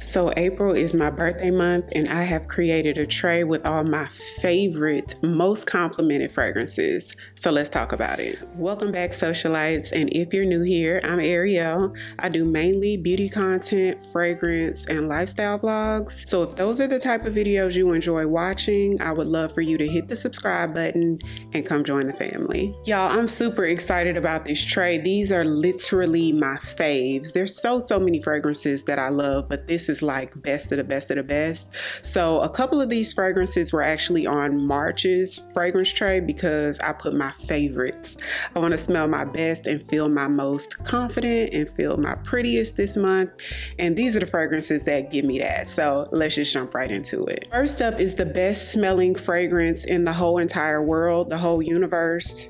So April is my birthday month and I have created a tray with all my favorite, most complimented fragrances. So let's talk about it. Welcome back, Socialites. And if you're new here, I'm Ariell. I do mainly beauty content, fragrance, and lifestyle vlogs. So if those are the type of videos you enjoy watching, I would love for you to hit the subscribe button and come join the family. Y'all, I'm super excited about this tray. These are literally my faves. There's so many fragrances that I love, but this is like best of the best of the best. So a couple of these fragrances were actually on March's fragrance tray because I put my favorites. I want to smell my best and feel my most confident and feel my prettiest this month. And these are the fragrances that give me that. So let's just jump right into it. First up is the best smelling fragrance in the whole entire world, the whole universe.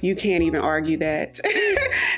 You can't even argue that.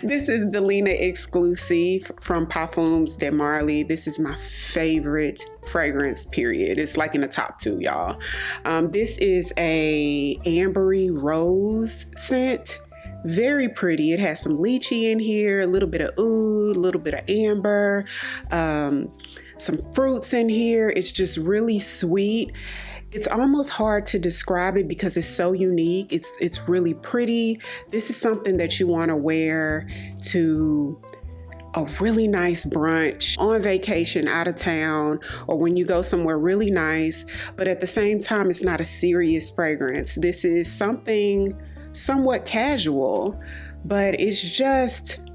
This is Delina Exclusif from Parfums de Marly. This is my favorite fragrance, period. It's like in the top 2, y'all. This is a ambery rose scent. Very pretty. It has some lychee in here, a little bit of oud, a little bit of amber, some fruits in here. It's just really sweet. It's almost hard to describe it because it's so unique. It's really pretty. This is something that you want to wear to a really nice brunch, on vacation, out of town, or when you go somewhere really nice, but at the same time, it's not a serious fragrance. This is something somewhat casual, but it's just,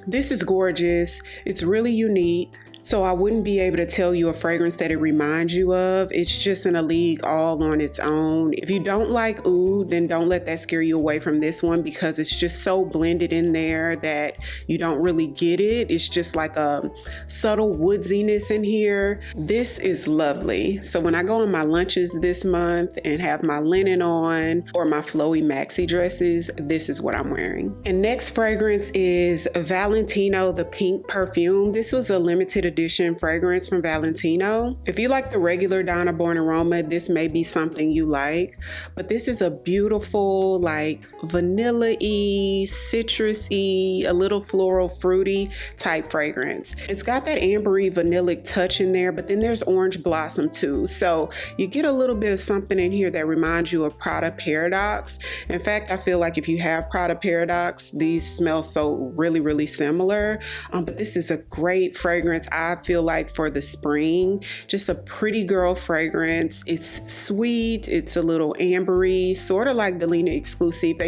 this is gorgeous. It's really unique. So I wouldn't be able to tell you a fragrance that it reminds you of. It's just in a league all on its own. If you don't like oud, then don't let that scare you away from this one because it's just so blended in there that you don't really get it. It's just like a subtle woodsiness in here. This is lovely. So when I go on my lunches this month and have my linen on or my flowy maxi dresses, this is what I'm wearing. And next fragrance is Valentino The Pink Perfume. This was a limited edition fragrance from Valentino. If you like the regular Donna Born aroma, this may be something you like, but this is a beautiful, like vanilla-y, citrusy, a little floral fruity type fragrance. It's got that ambery vanillic touch in there, but then there's orange blossom too. So you get a little bit of something in here that reminds you of Prada Paradox. In fact, I feel like if you have Prada Paradox, these smell so really similar, but this is a great fragrance. I feel like for the spring, just a pretty girl fragrance. It's sweet, it's a little ambery, sort of like Delina Exclusif.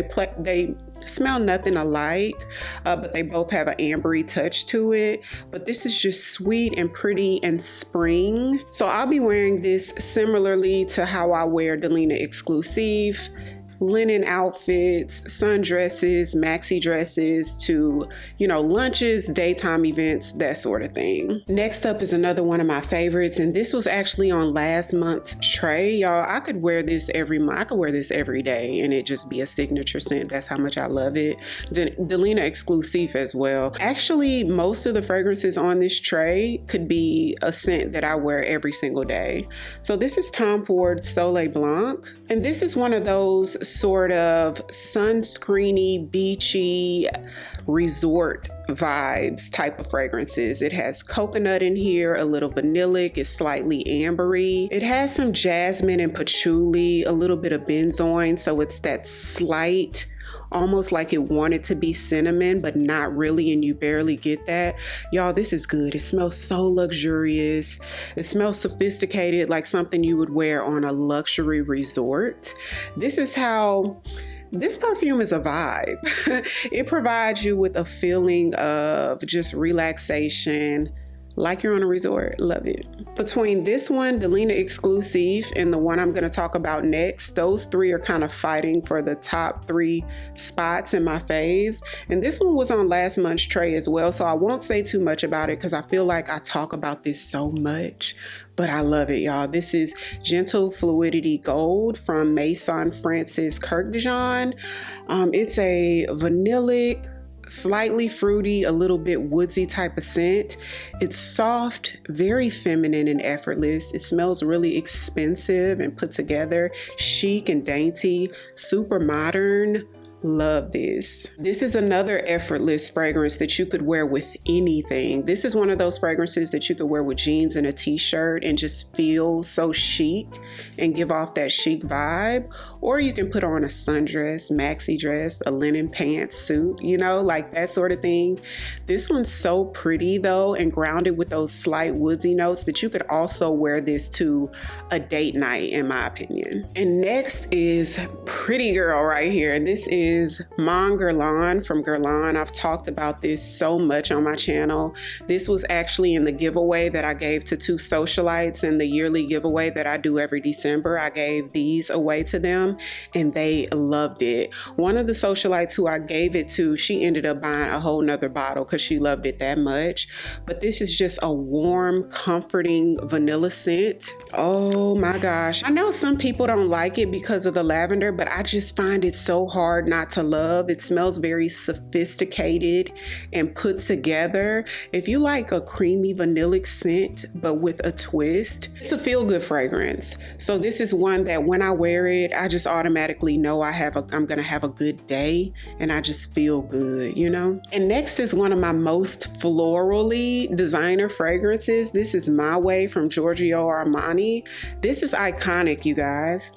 They smell nothing alike, but they both have an ambery touch to it. But this is just sweet and pretty and spring. So I'll be wearing this similarly to how I wear Delina Exclusif. Linen outfits, sundresses, maxi dresses to, lunches, daytime events, that sort of thing. Next up is another one of my favorites, and this was actually on last month's tray. Y'all, I could wear this every month. I could wear this every day and it just be a signature scent. That's how much I love it. Delina Exclusif as well. Actually, most of the fragrances on this tray could be a scent that I wear every single day. So this is Tom Ford Soleil Blanc, and this is one of those sort of sunscreeny, beachy, resort vibes type of fragrances. It has coconut in here, a little vanillic, it's slightly ambery. It has some jasmine and patchouli, a little bit of benzoin, so it's that slight, almost like it wanted to be cinnamon, but not really, and you barely get that. Y'all, this is good. It smells so luxurious. It smells sophisticated, like something you would wear on a luxury resort. This perfume is a vibe. It provides you with a feeling of just relaxation, like you're on a resort. Love it. Between this one, Delina Exclusif, and the one I'm going to talk about next, those three are kind of fighting for the top 3 spots in my faves. And this one was on last month's tray as well, so I won't say too much about it because I feel like I talk about this so much, but I love it, y'all. This is Gentle Fluidity Gold from Maison Francis Kurkdjian. It's a vanillic, slightly fruity, a little bit woodsy type of scent. It's soft, very feminine and effortless. It smells really expensive and put together, chic and dainty, super modern. Love this. This is another effortless fragrance that you could wear with anything. This is one of those fragrances that you could wear with jeans and a t-shirt and just feel so chic and give off that chic vibe. Or you can put on a sundress, maxi dress, a linen pants suit, you know, like that sort of thing. This one's so pretty though, and grounded with those slight woodsy notes that you could also wear this to a date night, in my opinion. And next is Pretty Girl right here. This is Mon Guerlain from Guerlain. I've talked about this so much on my channel. This was actually in the giveaway that I gave to 2 socialites in the yearly giveaway that I do every December. I gave these away to them and they loved it. One of the socialites who I gave it to, she ended up buying a whole nother bottle because she loved it that much. But this is just a warm, comforting vanilla scent. Oh my gosh. I know some people don't like it because of the lavender, but I just find it so hard not to love. It smells very sophisticated and put together. If you like a creamy vanillic scent but with a twist, it's a feel-good fragrance. So this is one that when I wear it, I just automatically know I'm gonna have a good day and I just feel good, you know? And next is one of my most florally designer fragrances. This is My Way from Giorgio Armani. This is iconic, you guys.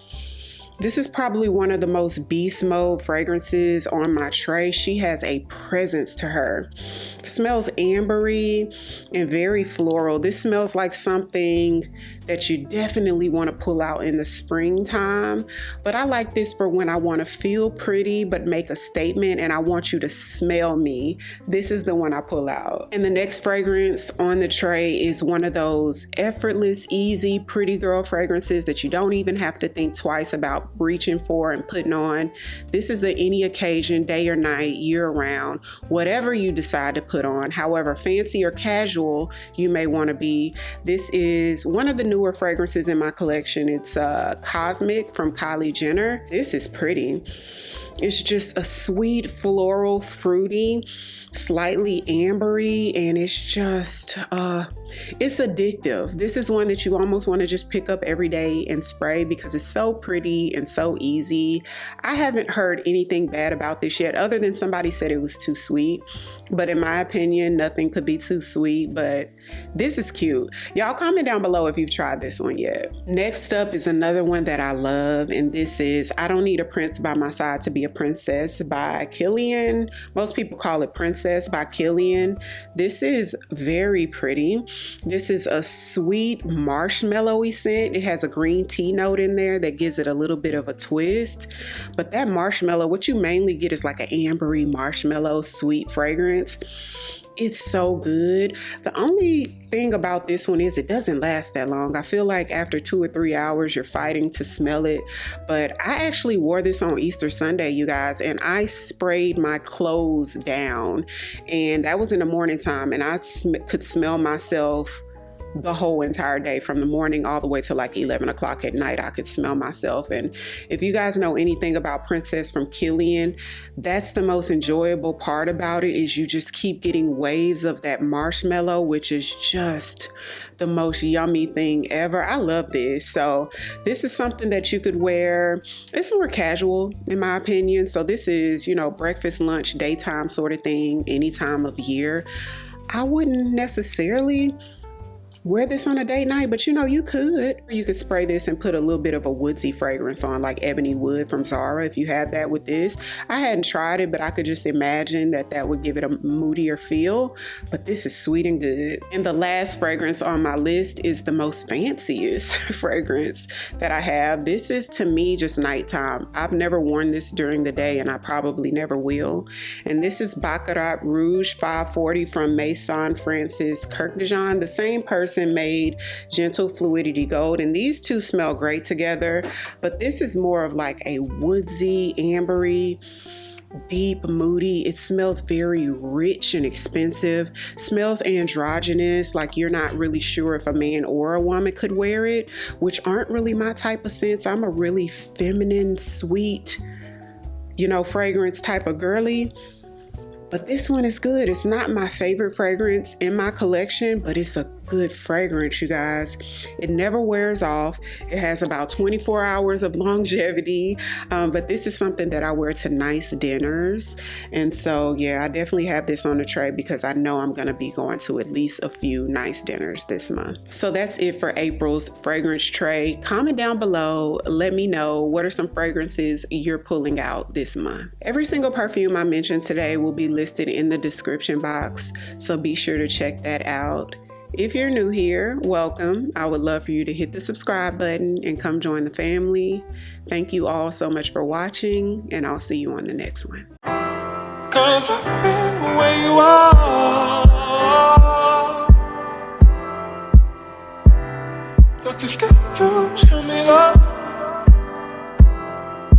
This is probably one of the most beast mode fragrances on my tray. She has a presence to her. It smells ambery and very floral. This smells like something that you definitely want to pull out in the springtime. But I like this for when I want to feel pretty but make a statement and I want you to smell me. This is the one I pull out. And the next fragrance on the tray is one of those effortless, easy, pretty girl fragrances that you don't even have to think twice about reaching for and putting on. This is any occasion, day or night, year round, whatever you decide to put on, however fancy or casual you may want to be. This is one of the newer fragrances in my collection. It's Cosmic from Kylie Jenner. This is pretty. It's just a sweet, floral, fruity, slightly ambery, and it's just, it's addictive. This is one that you almost want to just pick up every day and spray because it's so pretty and so easy. I haven't heard anything bad about this yet, other than somebody said it was too sweet. But in my opinion, nothing could be too sweet, but this is cute. Y'all comment down below if you've tried this one yet. Next up is another one that I love, and this is I Don't Need a Prince by My Side to Be a Princess by Killian. Most people call it Princess by Killian. This is very pretty. This is a sweet marshmallowy scent. It has a green tea note in there that gives it a little bit of a twist. But that marshmallow, what you mainly get is like an ambery marshmallow sweet fragrance. It's so good. The only thing about this one is it doesn't last that long. I feel like after 2 or 3 hours, you're fighting to smell it. But I actually wore this on Easter Sunday, you guys, and I sprayed my clothes down. And that was in the morning time, and I could smell myself the whole entire day, from the morning all the way to like 11 o'clock at night. I could smell myself. And if you guys know anything about Princess from Killian, that's the most enjoyable part about it, is you just keep getting waves of that marshmallow, which is just the most yummy thing ever. I love this. So this is something that you could wear. It's more casual in my opinion. So this is, you know, breakfast, lunch, daytime sort of thing, any time of year. I wouldn't necessarily wear this on a date night, but you know, you could spray this and put a little bit of a woodsy fragrance on, like Ebony Wood from Zara, if you have that with this. I hadn't tried it, but I could just imagine that would give it a moodier feel. But this is sweet and good. And the last fragrance on my list is the most fanciest fragrance that I have. This is, to me, just nighttime. I've never worn this during the day, and I probably never will. And this is Baccarat Rouge 540 from Maison Francis Kirkland. The same person made Gentle Fluidity Gold, and these two smell great together, but this is more of like a woodsy, ambery, deep, moody. It smells very rich and expensive, smells androgynous, like you're not really sure if a man or a woman could wear it, which aren't really my type of scents. I'm a really feminine, sweet, you know, fragrance type of girly. But this one is good. It's not my favorite fragrance in my collection, but it's a good fragrance, you guys. It never wears off. It has about 24 hours of longevity, but this is something that I wear to nice dinners. And so, yeah, I definitely have this on the tray because I know I'm going to be going to at least a few nice dinners this month. So that's it for April's fragrance tray. Comment down below. Let me know what are some fragrances you're pulling out this month. Every single perfume I mentioned today will be listed in the description box, so be sure to check that out. If you're new here, welcome. I would love for you to hit the subscribe button and come join the family. Thank you all so much for watching, and I'll see you on the next one. 'Cause I've been where you are. You're too scared to show me love.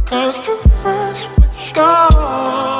'Cause too fresh with the scars.